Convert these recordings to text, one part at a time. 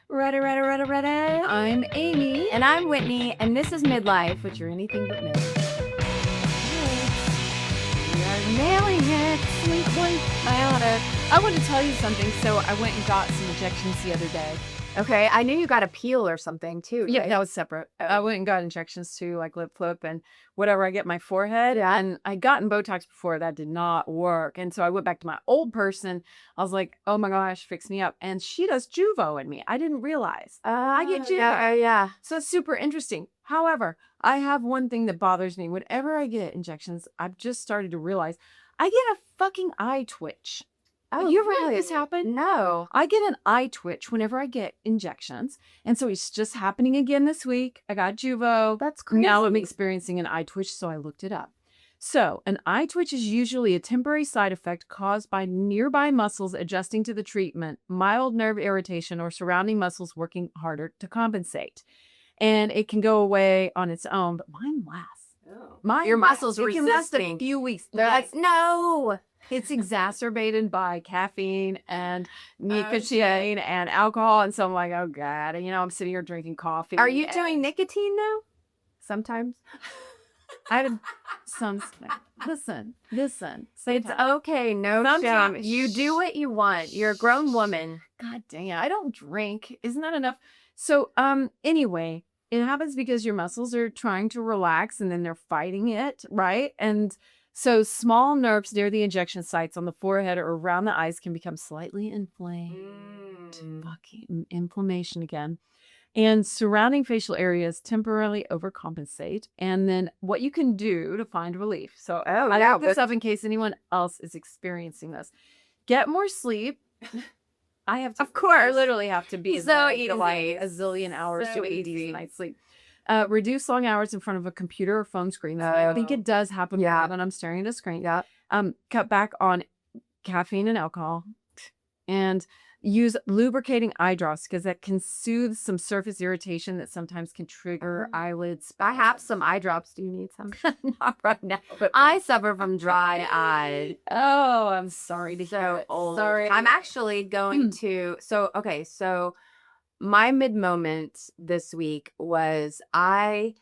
Ready. I'm Amy. And I'm Whitney, and this is Midlife, which you're anything but mid. We are nailing it. Clink, clink. I want to tell you something. So I went and got some injections the other day. Okay, I knew you got a peel or something too. Yeah, right? that was separate. I went and got injections too, like lip flip and whatever I get in my forehead. And I'd gotten Botox before. That did not work. And so I went back to my old person. I was like, oh my gosh, fix me up. And she does Juvo in me. I didn't realize. I get Juvo. Yeah. So it's super interesting. However, I have one thing that bothers me. Whenever I get injections, I've just started to realize I get a fucking eye twitch. Oh, you ever had really? this happen? No. I get an eye twitch whenever I get injections. And so it's just happening again this week. I got Juvo. That's crazy. Now I'm experiencing an eye twitch, so I looked it up. So an eye twitch is usually a temporary side effect caused by nearby muscles adjusting to the treatment, mild nerve irritation, or surrounding muscles working harder to compensate. And it can go away on its own, but mine lasts. Oh. Your muscles it can last a resisting. few weeks. That's no. It's exacerbated by caffeine and nicotine and alcohol. And so I'm like, oh God, I'm sitting here drinking coffee. Are you doing nicotine though? Sometimes. I have some. Listen. It's Sometimes. okay. No shame. You do what you want. You're a grown woman. God damn, I don't drink. Isn't that enough? So, anyway, it happens because your muscles are trying to relax and then they're fighting it, right? And so small nerves near the injection sites on the forehead or around the eyes can become slightly inflamed. Fucking inflammation again. And surrounding facial areas temporarily overcompensate. And then what you can do to find relief. So I looked this up in case anyone else is experiencing this. Get more sleep. I have to, Of course. I literally have to be So in bed for like easy. a zillion hours So to 80 easy. night's sleep. Reduce long hours in front of a computer or phone screen. I think it does happen when I'm staring at a screen. Yeah. Cut back on caffeine and alcohol. And use lubricating eye drops because that can soothe some surface irritation that sometimes can trigger eyelids. I have some eye drops. Do you need some? Not right now, but I suffer from dry eyes. oh, I'm sorry to hear it. Old. Sorry. I'm actually going to. So my mid moment this week was I've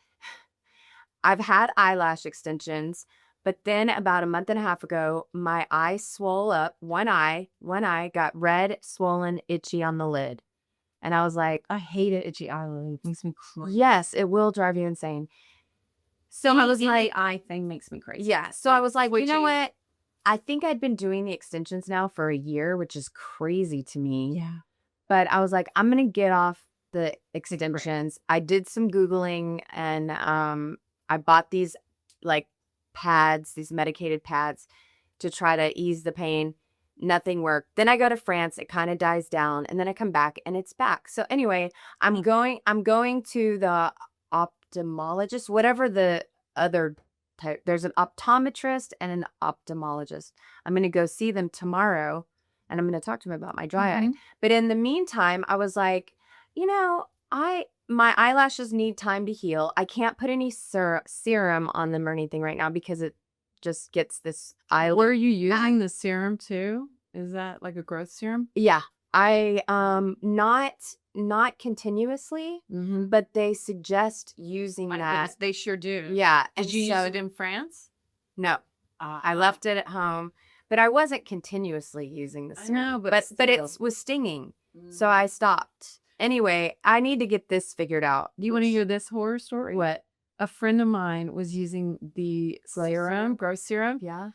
had eyelash extensions, but then about a month and a half ago, my eye swole up. One eye got red, swollen, itchy on the lid. And I was like, I hate it. Itchy eyelid. It makes me crazy. yes, it will drive you insane. So I was like, eye thing makes me crazy. Yeah. So I was like, you know Twitchy. what? I think I'd been doing the extensions now for a year, which is crazy to me. Yeah. But I was like, I'm going to get off the extensions. I did some Googling and I bought these like pads, these medicated pads to try to ease the pain. Nothing worked. Then I go to France, it kind of dies down, and then I come back and it's back. So anyway, I'm going to the ophthalmologist, whatever the other type. There's an optometrist and an ophthalmologist. I'm going to go see them tomorrow and I'm going to talk to them about my dry eye. But in the meantime, I was like, my eyelashes need time to heal. I can't put any serum on them or anything right now because it just gets this eye. Were you using the serum too? Is that like a growth serum? Yeah, I not continuously, but they suggest using that. They sure do. Yeah. Did you use it in France? No, I left it at home, but I wasn't continuously using the serum. know, but it was stinging, so I stopped. Anyway, I need to get this figured out. Do you want to hear this horror story? What? A friend of mine was using the serum, growth serum. Yeah.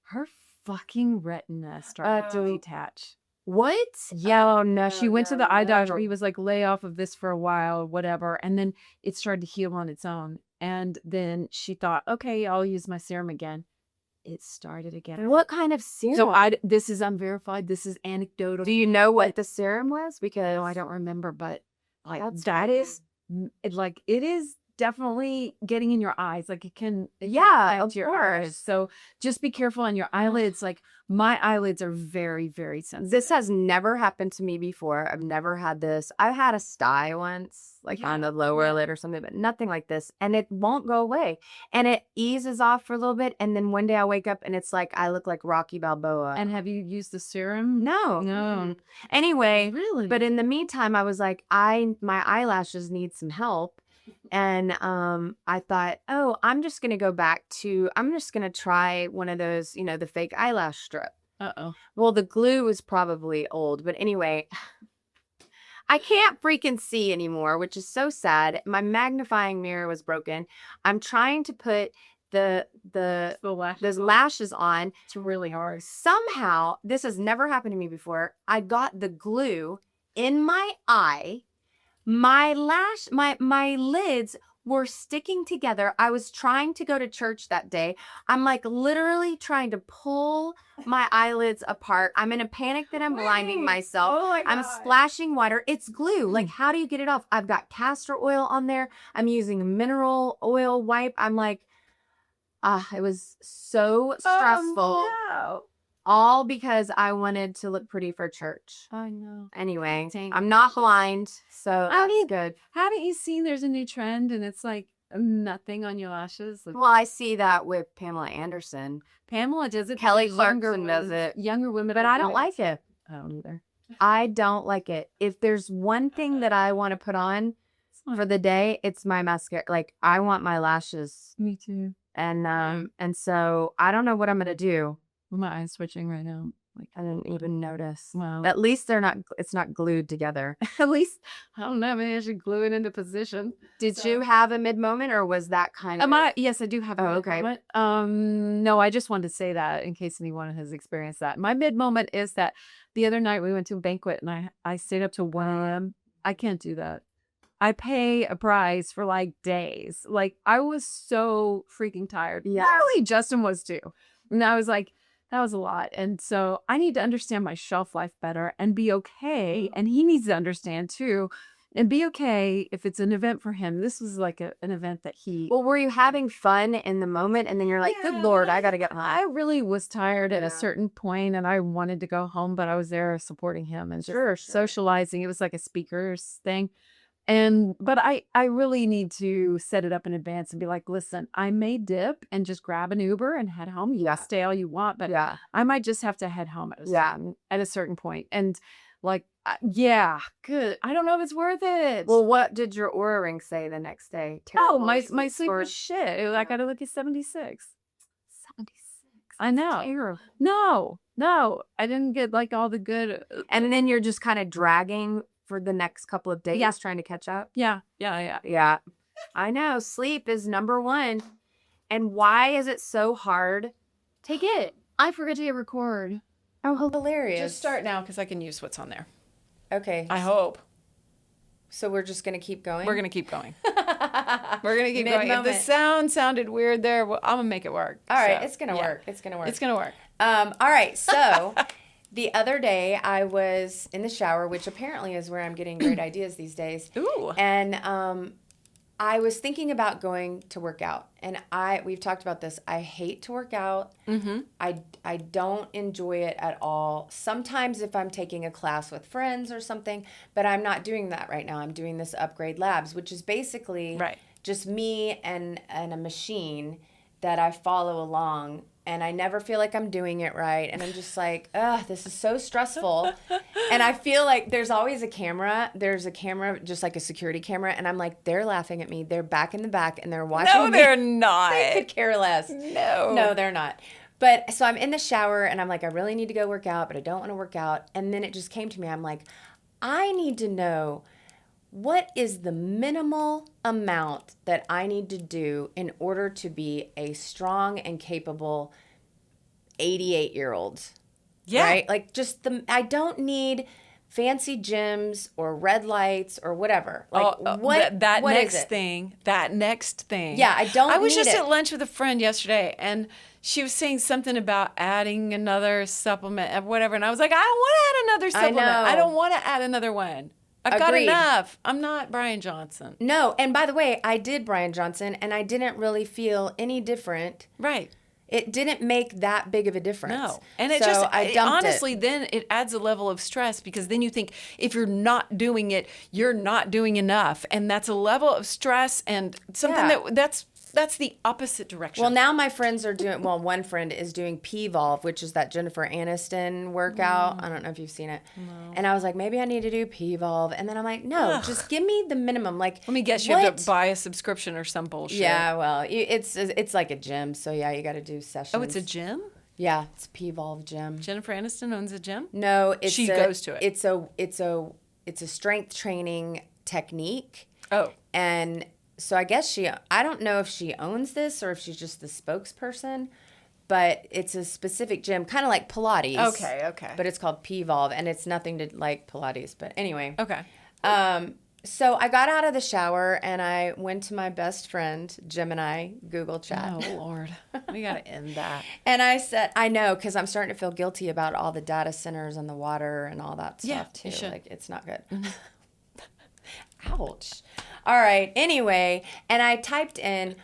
Her fucking retina started to detach. What? Yeah, oh, no. She went to the eye doctor. He was like, lay off of this for a while, whatever. And then it started to heal on its own. And then she thought, okay, I'll use my serum again. It started again. What kind of serum? So this is unverified. This is anecdotal. Do you know what the serum was? Because No, I don't remember, but like That's that is like it is definitely getting in your eyes. Like it can Yeah, affect of your eyes. course. So just be careful on your eyelids. Like my eyelids are very, very sensitive. This has never happened to me before. I've never had this. I had a sty once, like on the lower lid or something, but nothing like this. And it won't go away. And it eases off for a little bit. And then one day I wake up and it's like I look like Rocky Balboa. And have you used the serum? No. No. Anyway, Really? but in the meantime, I was like, my eyelashes need some help. And I thought, oh, I'm just going to try one of those, the fake eyelash strip. Uh-oh. Well, the glue was probably old, but anyway, I can't freaking see anymore, which is so sad. My magnifying mirror was broken. I'm trying to put those lashes on. It's really hard. Somehow, this has never happened to me before. I got the glue in my eye. My lids were sticking together. I was trying to go to church that day. I'm like literally trying to pull my eyelids apart. I'm in a panic that I'm blinding myself. Oh my God. I'm splashing water. It's glue. Like, how do you get it off? I've got castor oil on there. I'm using mineral oil wipe. I'm like, it was so stressful. Oh, no. All because I wanted to look pretty for church. I know. Anyway, Dang. I'm not blind, so that's good. Haven't you seen there's a new trend and it's like nothing on your lashes? Like, Well, I see that with Pamela Anderson. Pamela does it. Kelly Younger Clarkson does women- it. Younger women. But are I don't doing like it. I don't either. I don't like it. If there's one thing that I want to put on for the day, it's my mascara. Like, I want my lashes. Me too. And so I don't know what I'm gonna do. My eyes switching right now. Like, I didn't even notice. wow. At least it's not glued together. At least, I don't know, maybe I should glue it into position. Did you have a mid moment or was that kind of Yes, I do have a Oh, mid okay. moment. No, I just wanted to say that in case anyone has experienced that. My mid moment is that the other night we went to a banquet and I stayed up to 1 a.m. I can't do that. I pay a price for like days. Like I was so freaking tired. Yeah. Really, Justin was too. And I was like, that was a lot. And so I need to understand my shelf life better and be okay. And he needs to understand too. And be okay if it's an event for him. This was like an event that he... Well, were you having fun in the moment and then you're like, good Lord, I got to get home? I really was tired at Yeah. a certain point and I wanted to go home, but I was there supporting him and just Sure. socializing. It was like a speakers thing. But I really need to set it up in advance and be like, listen, I may dip and just grab an Uber and head home. You Yeah. stay all you want, but Yeah. I might just have to head home Yeah. at a certain point. And like, yeah, good. I don't know if it's worth it. Well, what did your Oura ring say the next day? oh, Terrible my sleep score. was shit. I got to look at 76. 76. I know. Terrible. No, I didn't get like all the good. And then you're just kind of dragging for the next couple of days, Yeah. trying to catch up. Yeah. Yeah. I know. Sleep is number one. And why is it so hard to get? I forget to hit record. Oh, hilarious. Just start now because I can use what's on there. Okay. I hope. So we're just going to keep going? We're going to keep going. We're going to keep going. If the Mid-moment. sound sounded weird there, well, I'm going to make it work. All right. So, It's going to yeah. work. It's going to work. It's going to work. All right. So the other day I was in the shower, which apparently is where I'm getting great ideas these days. Ooh. And I was thinking about going to work out. And we've talked about this. I hate to work out. Mm-hmm. I don't enjoy it at all. Sometimes if I'm taking a class with friends or something, but I'm not doing that right now. I'm doing this Upgrade Labs, which is basically Right. just me and a machine that I follow along. And I never feel like I'm doing it right. And I'm just like, ugh, this is so stressful. And I feel like there's always a camera. There's a camera, just like a security camera. And I'm like, they're laughing at me. They're back in the back and they're watching No, me. they're not. They could care less. No, they're not. But so I'm in the shower and I'm like, I really need to go work out, but I don't want to work out. And then it just came to me. I'm like, I need to know what is the minimal amount that I need to do in order to be a strong and capable 88-year-old. Yeah. Right? Like I don't need fancy gyms or red lights or whatever. Like what that what next is it? thing. That next thing. Yeah, I don't I was need just it. at lunch with a friend yesterday and she was saying something about adding another supplement or whatever. And I was like, I don't want to add another supplement. know. I don't want to add another one. I've got Agreed. enough. I'm not Brian Johnson. No, and by the way, I did Brian Johnson, and I didn't really feel any different. Right. It didn't make that big of a difference. No. And it so just, I dumped honestly, then it adds a level of stress because then you think if you're not doing it, you're not doing enough. And that's a level of stress and something that's the opposite direction. Well, now my friends are doing, one friend is doing P-Volve, which is that Jennifer Aniston workout. I don't know if you've seen it. No. And I was like, maybe I need to do P-Volve. And then I'm like, no, just give me the minimum. Like, let me guess, you have to buy a subscription or some bullshit. Yeah, well, it's like a gym. So yeah, you got to do sessions. Oh, it's a gym? Yeah, it's a P-Volve gym. Jennifer Aniston owns a gym? No, she goes to it. It's a strength training technique. Oh. And so I guess I don't know if she owns this or if she's just the spokesperson, but it's a specific gym, kind of like Pilates. Okay. But it's called P-Volve, and it's nothing to like Pilates. But anyway. Okay. So I got out of the shower and I went to my best friend, Gemini, Google chat. Oh, Lord. We got to end that. And I said, I know, because I'm starting to feel guilty about all the data centers and the water and all that stuff, too. You should. Like, it's not good. Ouch. All right. Anyway, and I typed in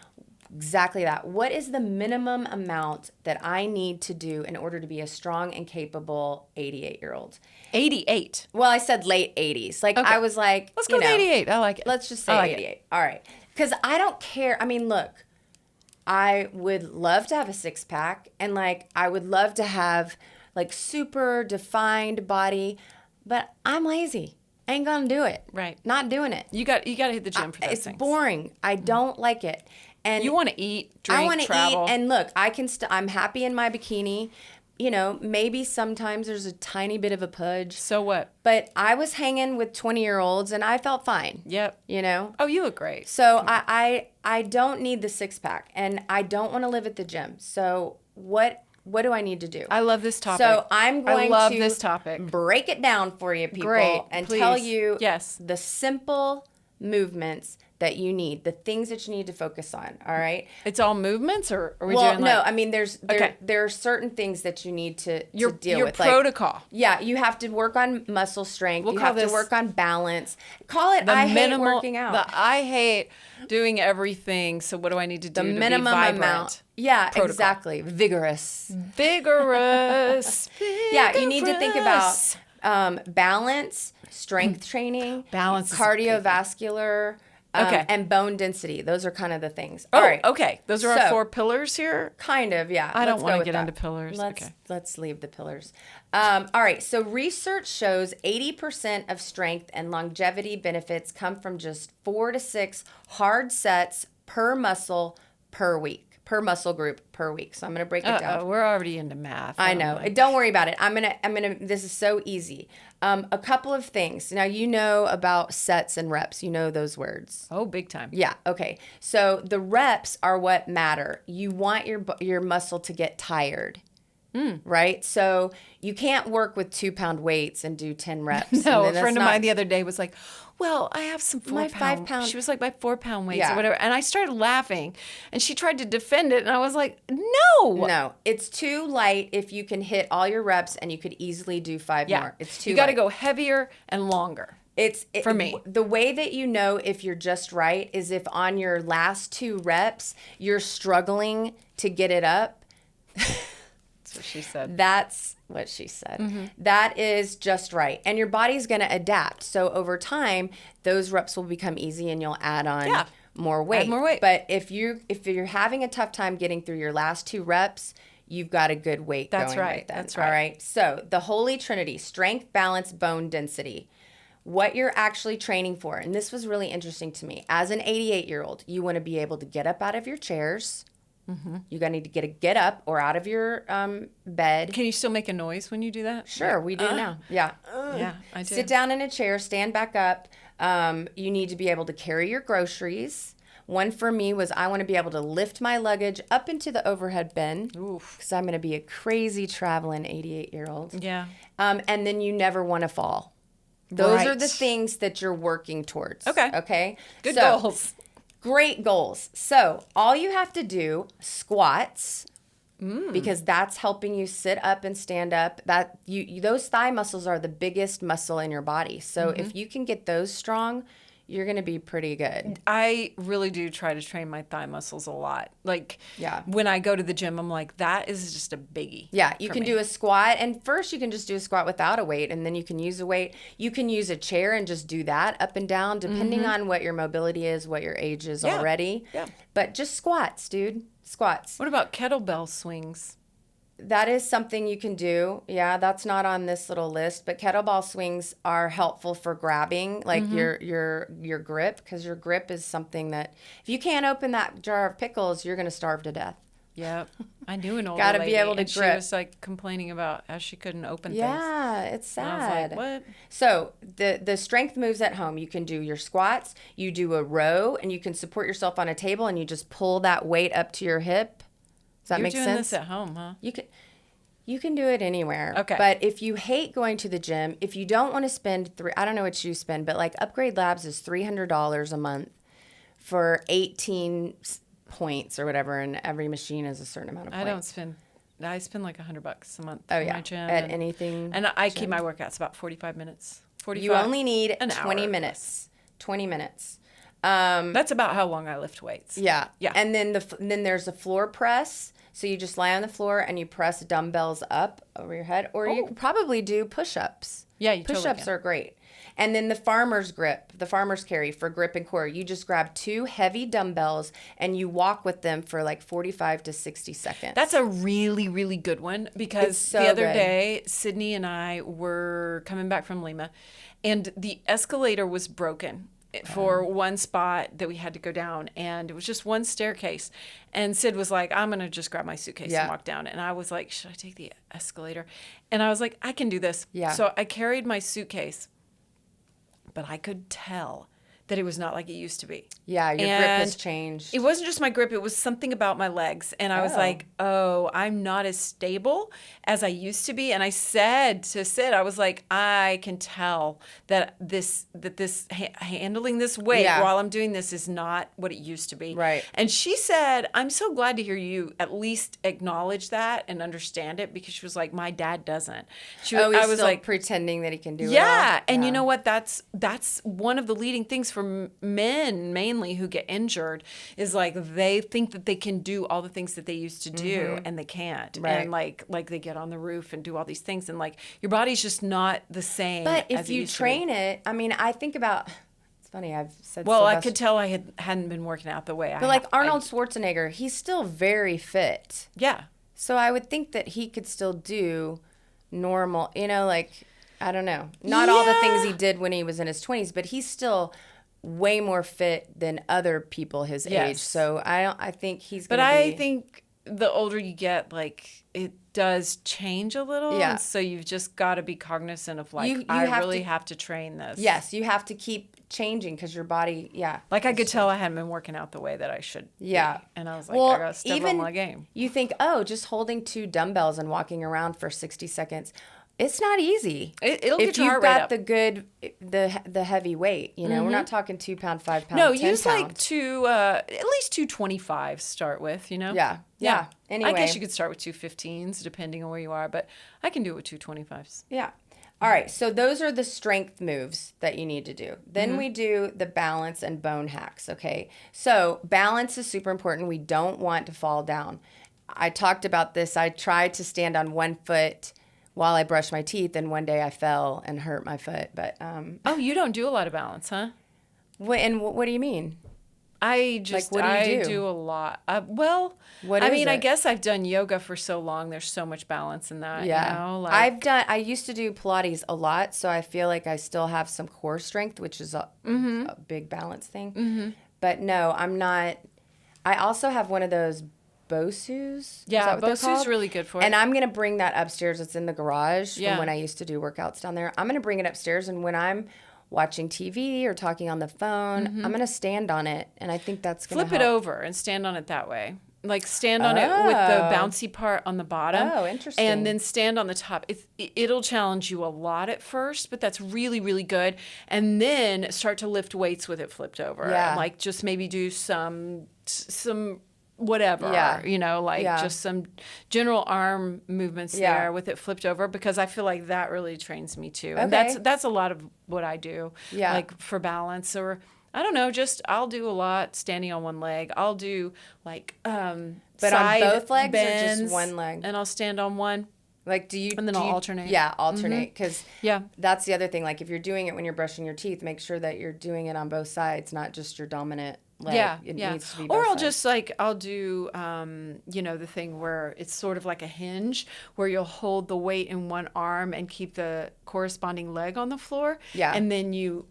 exactly that. What is the minimum amount that I need to do in order to be a strong and capable 88-year-old? 88. Well, I said late 80s. Like, Okay. I was like, Let's go to 88. I like it. Let's just say I like 88. it. All right. Because I don't care. I mean, look, I would love to have a six-pack, and, like, I would love to have, like, super defined body, but I'm lazy. I ain't gonna do it. Right. Not doing it. You got to hit the gym for those It's things. boring. I don't like it. And You want to eat, drink, I want to travel. eat, and look, I'm happy in my bikini. You know, maybe sometimes there's a tiny bit of a pudge. So what? But I was hanging with 20-year-olds, and I felt fine. Yep. You know? Oh, you look great. So I don't need the six-pack, and I don't want to live at the gym. So what do I need to do? I love this topic. So I'm going I love to this topic. break it down for you, people, Great, and please. tell you Yes. the simple movements that you need, the things that you need to focus on. All right. It's all movements, or are we Well, doing no, like I mean Okay. there are certain things that you need to your deal your with. Like, protocol? yeah, you have to work on muscle strength. We'll You call have to this work on balance. Call it the I minimal, hate working out. I hate doing everything. So what do I need to do The to minimum be vibrant? amount. Yeah, Protocol. exactly. Vigorous. Vigorous. Yeah, you need to think Vigorous. about balance, strength training, Balance is cardiovascular, Okay. and bone density. Those are kind of the things. Oh, All right. okay. Those are So- our 4 pillars here. Kind of, yeah. I don't Let's go wanna with get that. into pillars. Okay. Let's leave the pillars. All right. So research shows 80% of strength and longevity benefits come from just 4 to 6 hard sets per muscle per week, per muscle group per week. So I'm going to break it down. We're already into math. I know. Don't worry about it. I'm gonna. This is so easy. A couple of things. Now you know about sets and reps. You know those words. Oh, big time. Yeah. Okay. So the reps are what matter. You want your muscle to get tired. Right? So you can't work with 2-pound weights and do 10 reps. No, And a then friend of that's mine the other day was like, well, I have some 4 My pound. 5 pound- She was like, my 4 pound weights Yeah. or whatever. And I started laughing and she tried to defend it. And I was like, no. No, it's too light if you can hit all your reps and you could easily do 5 Yeah. more. It's too You got to light. go heavier and longer. For me. The way that you know if you're just right is if on your last 2 reps, you're struggling to get it up. That's what she said. That's what she said. Mm-hmm. That is just right. And your body's going to adapt. So over time, those reps will become easy and you'll add on more weight. Add more weight. But if you're having a tough time getting through your last 2 reps, you've got a good weight That's going right. then. That's right. All right. So the Holy Trinity, strength, balance, bone density. What you're actually training for. And this was really interesting to me. As an 88-year-old, you want to be able to get up out of your chairs. Mm-hmm. You're going to need to get up or out of your bed. Can you still make a noise when you do that? Sure, we do now. Yeah. Yeah, I do. Sit down in a chair, stand back up. You need to be able to carry your groceries. One for me was I want to be able to lift my luggage up into the overhead bin because I'm going to be a crazy traveling 88-year-old. Yeah. And then you never want to fall. Those are Right. the things that you're working towards. Okay. Okay. Good So, goals. Great goals. So all you have to do, squats, because that's helping you sit up and stand up. That those thigh muscles are the biggest muscle in your body. So if you can get those strong, you're going to be pretty good. I really do try to train my thigh muscles a lot. Like, when I go to the gym, I'm like, that is just a biggie. Yeah, you can do a squat. And first you can just do a squat without a weight, and then you can use a weight. You can use a chair and just do that up and down, depending on what your mobility is, what your age is already. Yeah. But just squats, dude. Squats. What about kettlebell swings? That is something you can do. Yeah, that's not on this little list, but kettlebell swings are helpful for grabbing, like your grip, because your grip is something that if you can't open that jar of pickles, you're going to starve to death. Yep. I knew an older Gotta lady, be able to and grip. she was like complaining about how she couldn't open things. Yeah, it's sad. And I was like, what? So the strength moves at home. You can do your squats, you do a row, and you can support yourself on a table, and you just pull that weight up to your hip. Does that make sense? You're doing this at home, huh? You can do it anywhere. Okay. But if you hate going to the gym, if you don't want to spend I don't know what you spend, but like Upgrade Labs is $300 a month for 18 points or whatever, and every machine is a certain amount of points. I spend like $100 a month in my gym. At anything. And I keep my workouts about 45 minutes. 45. You only need an 20 hour. minutes. 20 minutes. That's about how long I lift weights. Yeah. Yeah. And then then there's a floor press. So you just lie on the floor and you press dumbbells up over your head, or you could probably do push-ups. Yeah, you totally push-ups can. are great. And then the farmer's grip, the farmer's carry for grip and core. You just grab 2 heavy dumbbells and you walk with them for like 45 to 60 seconds. That's a really, really good one, because so the other good. day, Sydney and I were coming back from Lima, and the escalator was broken for one spot that we had to go down, and it was just one staircase. And Sid was like, I'm going to just grab my suitcase and walk down. And I was like, should I take the escalator? And I was like, I can do this. Yeah. So I carried my suitcase, but I could tell that it was not like it used to be. Yeah, your grip has changed. It wasn't just my grip, it was something about my legs. And I was like, oh, I'm not as stable as I used to be. And I said to Sid, I was like, I can tell that handling this weight while I'm doing this is not what it used to be. Right. And she said, I'm so glad to hear you at least acknowledge that and understand it, because she was like, my dad doesn't. He's I was still like, pretending that he can do it all. yeah. And you know what? That's one of the leading things for men mainly who get injured, is like they think that they can do all the things that they used to do and they can't. Right. And like they get on the roof and do all these things, and like your body's just not the same. But as if it you used to train be. it, I mean, I think about, it's funny, I've said Well, I Sylvester- could tell I hadn't been working out the way I But like Arnold Schwarzenegger, he's still very fit. Yeah. So I would think that he could still do normal, like, I don't know. Not all the things he did when he was in his 20s, but he's still way more fit than other people his age. So I think he's going to be. But I think the older you get, like, it does change a little. Yeah. And so you've just got to be cognizant of like, You I have really to- have to train this. Yes, you have to keep changing because your body, Like I could tell I hadn't been working out the way that I should. Yeah. Be. And I was like, I got to step up my game. You think, just holding 2 dumbbells and walking around for 60 seconds. It's not easy. It'll if get your you've heart rate got up. the good, the heavy weight, we're not talking 2 pound, 5 pound, No, 10 use like pound. at least 225 start with, Yeah. Anyway. I guess you could start with 215s depending on where you are, but I can do it with 225s. Yeah. All right. So those are the strength moves that you need to do. Then we do the balance and bone hacks. Okay. So balance is super important. We don't want to fall down. I talked about this. I tried to stand on one foot while I brushed my teeth, and one day I fell and hurt my foot. But Oh, you don't do a lot of balance, huh? what do you mean? I just what do you I do? do a lot. What I is mean, I it? guess I've done yoga for so long. There's so much balance in that. Yeah. Like, I used to do Pilates a lot, so I feel like I still have some core strength, which is a big balance thing. But no, I'm not. I also have one of those Bosu's. Yeah, Is that what they're Bosu's called? really good for it. And I'm going to bring that upstairs. It's in the garage Yeah. from when I used to do workouts down there. I'm going to bring it upstairs, and when I'm watching TV or talking on the phone, I'm going to stand on it, and I think that's going to Flip it over and stand on it that way. Like stand on it with the bouncy part on the bottom. Oh, interesting. And then stand on the top. It'll challenge you a lot at first, but that's really, really good. And then start to lift weights with it flipped over. Yeah. And like just maybe do some whatever, Yeah. like Yeah. just some general arm movements Yeah. there with it flipped over, because I feel like that really trains me too. And Okay. that's a lot of what I do, Yeah. like for balance, or I don't know, just I'll do a lot standing on one leg. I'll do like But on side both legs or bends, just one leg? and I'll stand on one. Like, And then I'll alternate. Yeah, alternate. Because Yeah. that's the other thing. Like, if you're doing it when you're brushing your teeth, make sure that you're doing it on both sides, not just your dominant leg. Yeah, It yeah. needs to be Or both I'll sides. just like I'll do the thing where it's sort of like a hinge, where you'll hold the weight in one arm and keep the corresponding leg on the floor. Yeah. And then you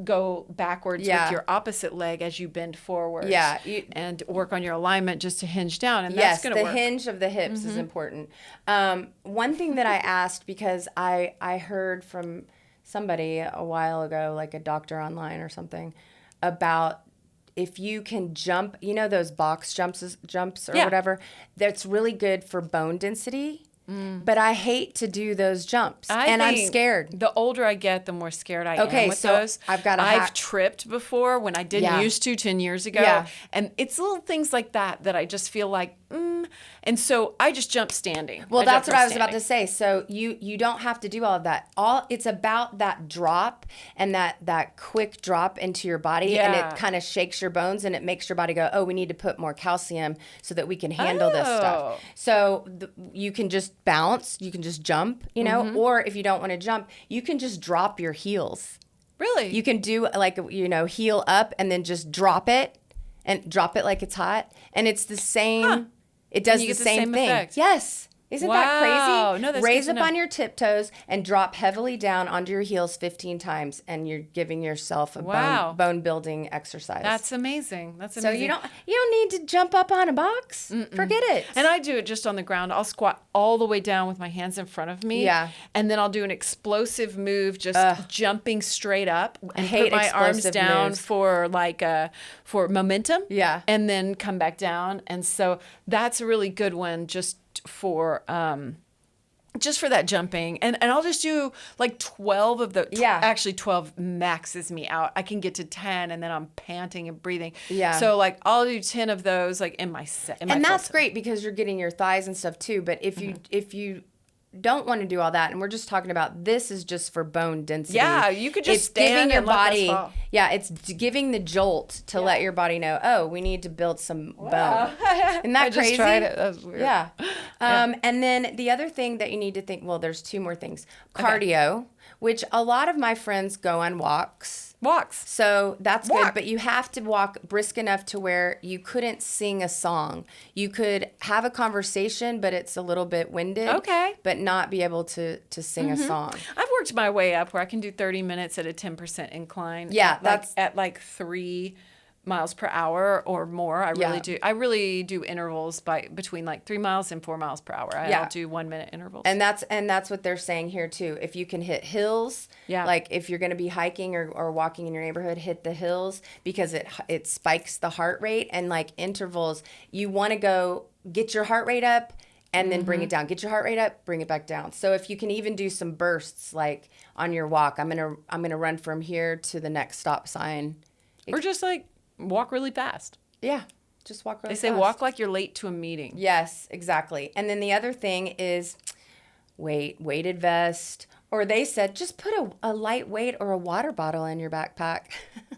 go backwards Yeah. with your opposite leg as you bend forward. Yeah, and work on your alignment just to hinge down, and Yes, that's going the to work. hinge of the hips is important. One thing that I asked, because I heard from somebody a while ago, like a doctor online or something, about if you can jump, those box jumps or Yeah. whatever, that's really good for bone density. But I hate to do those jumps, and I'm think scared. The older I get, the more scared I Okay, am with so those. I've got a I've hack. tripped before when I didn't Yeah. used to 10 years ago. Yeah. And it's little things like that I just feel like, and so I just jump standing. Well, jump that's what from I was about standing. to say. So you don't have to do all of that. It's about that drop and that quick drop into your body, and Yeah. it kind of shakes your bones, and it makes your body go, oh, we need to put more calcium so that we can handle this stuff. Oh. So you can just bounce, you can just jump, or if you don't want to jump, you can just drop your heels. Really? You can do like, heel up and then just drop it like it's hot. And it's the same. Huh. It does you the get the same same thing. effect. Yes. Isn't that Wow. crazy? No, that's Raise good up to know. on your tiptoes and drop heavily down onto your heels 15 times, and you're giving yourself a Wow. bone building exercise. That's amazing. That's so amazing. you don't need to jump up on a box. Forget it. And I do it just on the ground. I'll squat all the way down with my hands in front of me. Yeah. And then I'll do an explosive move, just jumping straight up and hate put my arms explosive down moves. for momentum. Yeah. And then come back down. And so that's a really good one just for that jumping. And I'll just do like 12 of the Yeah. actually 12 maxes me out. I can get to 10 and then I'm panting and breathing. Yeah. So like I'll do 10 of those like in my set. And that's great because you're getting your thighs and stuff too. But if you don't want to do all that, and we're just talking about this is just for bone density. Yeah, you could just it's stand giving your and let those body. fall. Yeah, it's giving the jolt to let your body know. Oh, we need to build some bone. Isn't that I crazy? just tried it. That was weird. Yeah. And then the other thing that you need to think. Well, there's two more things. Cardio, which a lot of my friends go on walks. Walks. So that's good, Walk. but you have to walk brisk enough to where you couldn't sing a song. You could have a conversation, but it's a little bit winded. Okay. But not be able to sing a song. I've worked my way up where I can do 30 minutes at a 10% incline. Yeah, at like 3 miles per hour or more. I really do intervals between like 3 miles and 4 miles per hour. I'll do 1 minute intervals. And that's what they're saying here too. If you can hit hills, like if you're going to be hiking or walking in your neighborhood, hit the hills because it spikes the heart rate. And like intervals, you want to go get your heart rate up and then bring it down. Get your heart rate up, bring it back down. So if you can even do some bursts like on your walk, I'm gonna run from here to the next stop sign. Or just like walk really fast. Yeah, just walk really They say fast. walk like you're late to a meeting. Yes, exactly. And then the other thing is weighted vest. Or they said just put a lightweight or a water bottle in your backpack.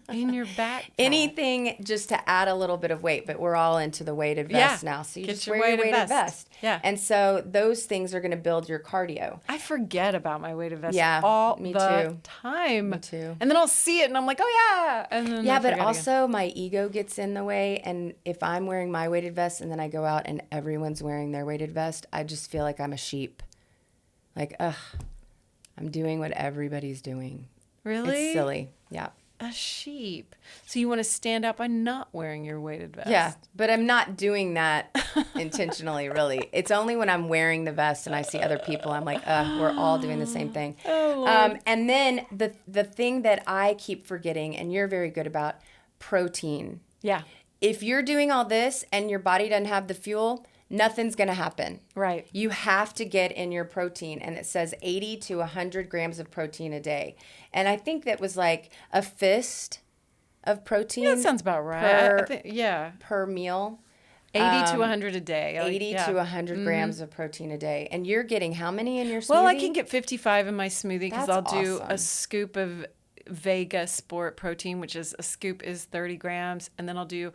In your backpack. Anything just to add a little bit of weight, but we're all into the weighted vest now. So you Get just your wear your weighted weighted vest. vest. Yeah. And so those things are going to build your cardio. I forget about my weighted vest Yeah, all me the too. time. Me too. And then I'll see it and I'm like, oh yeah. And then Yeah, I but forget also my ego gets in the way. And if I'm wearing my weighted vest and then I go out and everyone's wearing their weighted vest, I just feel like I'm a sheep. Like, I'm doing what everybody's doing. again. Really? It's silly. Yeah. A sheep. So you want to stand out by not wearing your weighted vest. Yeah, but I'm not doing that intentionally, really. It's only when I'm wearing the vest and I see other people, I'm like, we're all doing the same thing. Oh, Lord. And then the thing that I keep forgetting, and you're very good about, protein. Yeah. If you're doing all this and your body doesn't have the fuel, nothing's going to happen. Right. You have to get in your protein, and it says 80 to 100 grams of protein a day. And I think that was like a fist of protein. Yeah, that sounds about right. Per, I think, yeah. per meal. 80 to 100 a day. 80 to 100 grams of protein a day. And you're getting how many in your smoothie? Well, I can get 55 in my smoothie because That's I'll do awesome. a scoop of Vega Sport protein, which is a scoop is 30 grams. And then I'll do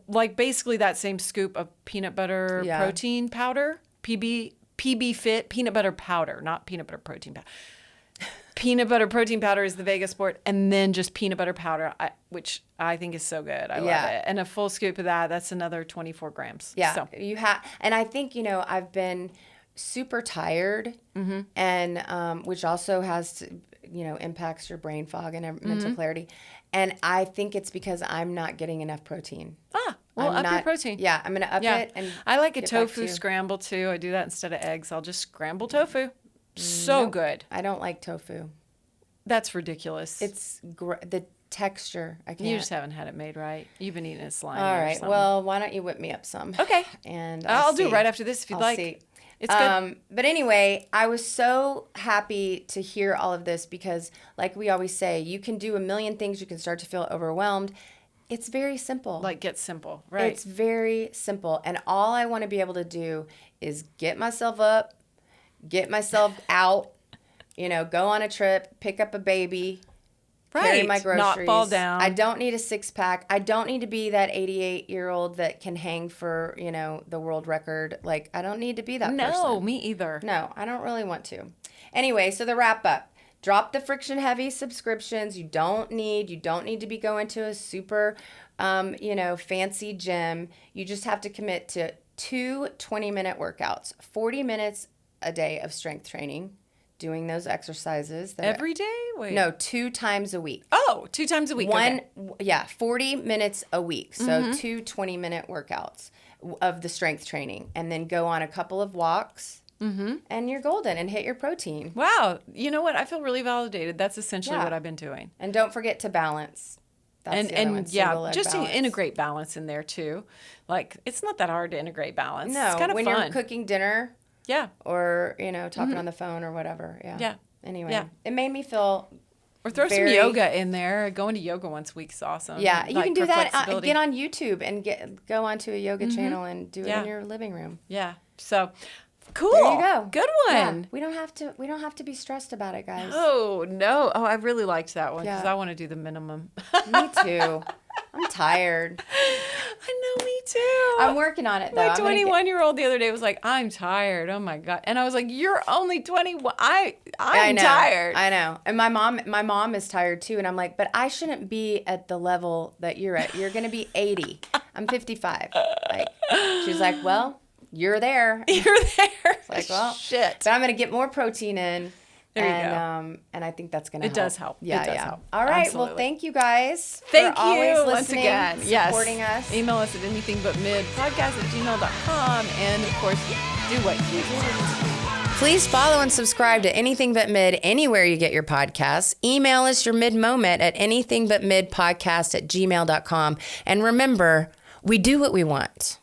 like basically that same scoop of peanut butter protein powder, PB Fit, peanut butter powder, not peanut butter protein powder. Peanut butter protein powder is the Vega Sport, and then just peanut butter powder, which I think is so good. I love it. And a full scoop of that's another 24 grams. Yeah, so. you have, and I think I've been super tired, and which also has to, impacts your brain fog and mental clarity. And I think it's because I'm not getting enough protein. Well, up your protein. Yeah, I'm gonna up it. And I like a tofu scramble too. I do that instead of eggs. I'll just scramble tofu. So good. I don't like tofu. That's ridiculous. It's the texture. I can't. You just haven't had it made right. You've been eating it slimy. All right. Well, why don't you whip me up some? Okay. And I'll do it right after this if you'd like. See. It's good. But anyway, I was so happy to hear all of this because, like we always say, you can do a million things. You can start to feel overwhelmed. It's very simple. Like, get simple, right? It's very simple. And all I want to be able to do is get myself up, get myself out, go on a trip, pick up a baby, carry my groceries. Not fall down. I don't need a six-pack. I don't need to be that 88-year-old that can hang for, the world record. Like, I don't need to be that person. No, me either. No, I don't really want to. Anyway, so the wrap up. Drop the friction-heavy subscriptions. You don't need to be going to a super, fancy gym. You just have to commit to 2 20-minute workouts, 40 minutes a day of strength training, doing those exercises. Every day? Wait. No, 2 times a week. Oh, 2 times a week. Okay. 40 minutes a week. So 2 20-minute workouts of the strength training, and then go on a couple of walks. And you're golden and hit your protein. Wow. You know what? I feel really validated. That's essentially what I've been doing. And don't forget to balance. That's the other one, just balance. to integrate balance in there too. Like, it's not that hard to integrate balance. No, it's kind of when fun. you're cooking dinner. Yeah. Or, talking on the phone or whatever. Yeah. Yeah. Anyway, it made me feel Or throw some yoga in there. Going to yoga once a week is awesome. Yeah, you can do that. Get on YouTube and go onto a yoga channel and do it in your living room. Yeah. So cool. There you go. Good one. Yeah. We don't have to be stressed about it, guys. Oh no. Oh, I really liked that one because Yeah. I want to do the minimum. Me too. I'm tired. I know, me too. I'm working on it though. My 21-year-old the other day was like, "I'm tired." Oh my god! And I was like, "You're only 21. I'm tired." I know. And my mom is tired too. And I'm like, but I shouldn't be at the level that you're at. You're gonna be 80. I'm 55. Like, she's like, well, you're there. You're there. It's like, well, shit. But I'm gonna get more protein in. There you go. And I think that's gonna help. It does help. Yeah, it does help. All right. Absolutely. Well, thank you guys. Thank for always you listening, once again. Yes. Supporting us. Email us at anythingbutmidpodcast@gmail.com. And of course, do what you do. Please follow and subscribe to Anything But Mid anywhere you get your podcasts. Email us your mid moment at anythingbutmidpodcast@gmail.com. And remember, we do what we want.